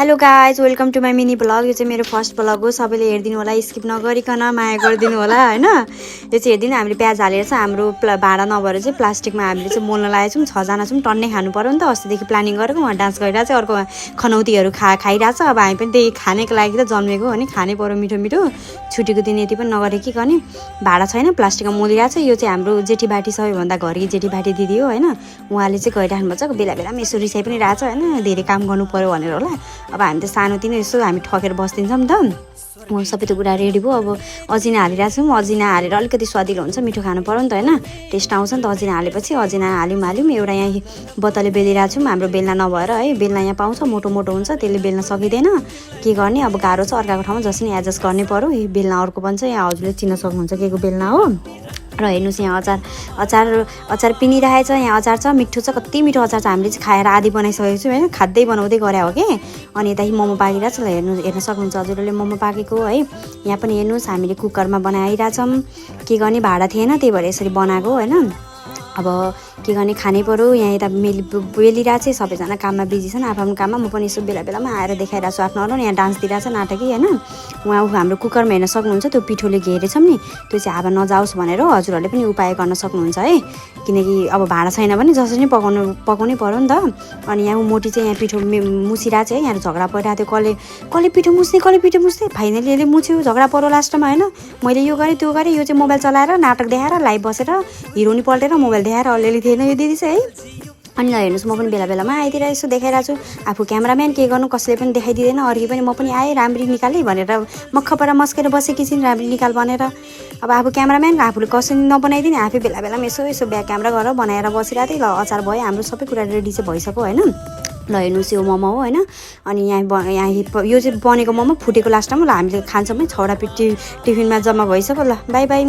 Hello guys welcome to my mini blog. यो चाहिँ मेरो फर्स्ट ब्लग हो। सबैले हेरिदिनु होला, स्किप नगरिकन माया गरिदिनु होला हैन। यो चाहिँ हेरिदिनु, हामीले प्याज हालेर चाहिँ हाम्रो भाडा नभएर चाहिँ प्लास्टिकमा हामीले चाहिँ मोल्न लागेको छौँ। 6 जना छौँ, टन्नै खानु पर्यो नि त। अस्तिदेखि प्लानिङ गरेको, उहाँ डान्स गरिरहेको छ, अर्को खनौतीहरू खाइरहेको छ। अब हामी पनि त्यही खानेको लागि त जन्मेको हो नि, खानै पर्यो मिठो मिठो। छुट्टीको दिन यति पनि नगरिकन भाडा छैन, प्लास्टिकमा मोलिरहेको छ। यो चाहिँ हाम्रो जेठीबाटी, सबैभन्दा घरि जेठीबाटी दिदी हो हैन। उहाँले चाहिँ गइराख्नु भएको छ, बेला बेलामा यसो रिसाइ पनि रहेछ हैन, धेरै काम गर्नु पर्यो भनेर होला। अब हामी त सानोतिनो यसो हामी ठकेर बस्दिन्छौँ नि त। म सबै त कुरा रेडी भयो। अब अजिना हालिरहेको छौँ। अजिना हालेर अलिकति स्वादिलो हुन्छ, मिठो खानु पर्यो नि त हैन, टेस्ट आउँछ नि त। अजिना हालेपछि अजिना हाल्यौँ। एउटा यहाँ बोतलले बेलिरहेको छौँ। हाम्रो बेल्ना नभएर है, बेल्ना यहाँ पाउँछ, मोटो मोटो हुन्छ, त्यसले बेल्न सकिँदैन। के गर्ने अब, गाह्रो छ। अर्काको ठाउँमा जसरी एडजस्ट गर्नै पर्यो। यो बेल्ना अर्को भन्छ, यहाँ हजुरले चिन्न सक्नुहुन्छ के को बेल्ना हो। र हेर्नुहोस्, यहाँ अचार पिनिरहेछ। यहाँ अचार छ, मिठो छ, कति मिठो अचार छ। हामीले चाहिँ खाएर आधी बनाइसकेको छौँ होइन, खाँदै बनाउँदै गरे हो कि। अनि यता मोमो पाकिरहेको छ, हेर्न सक्नुहुन्छ हजुरहरूले मोमो पाकेको है। यहाँ पनि हेर्नुहोस्, हामीले कुकरमा बनाइरहेछौँ। के गर्ने, भाडा थिएन, त्यही भएर यसरी बनाएको होइन। अब के गर्ने, खानै पर्यो। यहाँ यता बेलिरहेको चाहिँ सबैजना काममा बिजी छन्, आफ्नो काममा। म पनि यसो बेला बेलामा आएर देखाइरहेको छु आफ्नो अरू। यहाँ डान्स दिइरहेको छ, नाटकी होइन। उहाँ हाम्रो कुकरमा हेर्न सक्नुहुन्छ, त्यो पिठोले घेरेछौँ नि, त्यो चाहिँ हावा नजाओस् भनेर हजुरहरूले पनि उपाय गर्न सक्नुहुन्छ है। किनकि अब भाडा छैन भने जसरी नै पकाउनै पर्यो नि त। अनि यहाँ मोटी चाहिँ यहाँ पिठो मुसिरहेको छ है। यहाँ झगडा परिरहेको थियो, कसले पिठो मुस्ने। फाइनली यसले मुछ्यो, झगडा पऱ्यो लास्टमा होइन। मैले यो गरेँ त्यो गरेँ, यो चाहिँ मोबाइल चलाएर नाटक देखाएर लाइभ बसेर हिरोनी पल्टेर मोबाइल देखाएर अलिअलि थिएन यो दिदी चाहिँ है। अनि ल हेर्नुहोस्, म पनि बेला बेलामा आइतिर यसो देखाइरहेको छु। आफू क्यामराम्यान, के गर्नु, कसैले पनि देखाइदिँदैन। अर्की पनि म पनि आएँ, राम्ररी निकालेँ भनेर मक्खपर मस्केर बसेकी छिन्, राम्ररी निकाल भनेर। अब आफू क्यामराम्यान, आफूले कसरी नबनाइदिने, आफै बेला बेलामा यसो ब्याक क्यामेरा गरेर बनाएर बसिरहेको थिएँ। ल अचार भयो, हाम्रो सबै कुरा रेडी चाहिँ भइसक्यो होइन। ल हेर्नुहोस्, यो मोमो हो होइन। अनि यहाँ यो चाहिँ बनेको मोमो फुटेको लास्टमा। ल हामीले खान्छौँ है, 6वटा टिफिनमा जम्मा भइसक्यो। ल बाई बाई।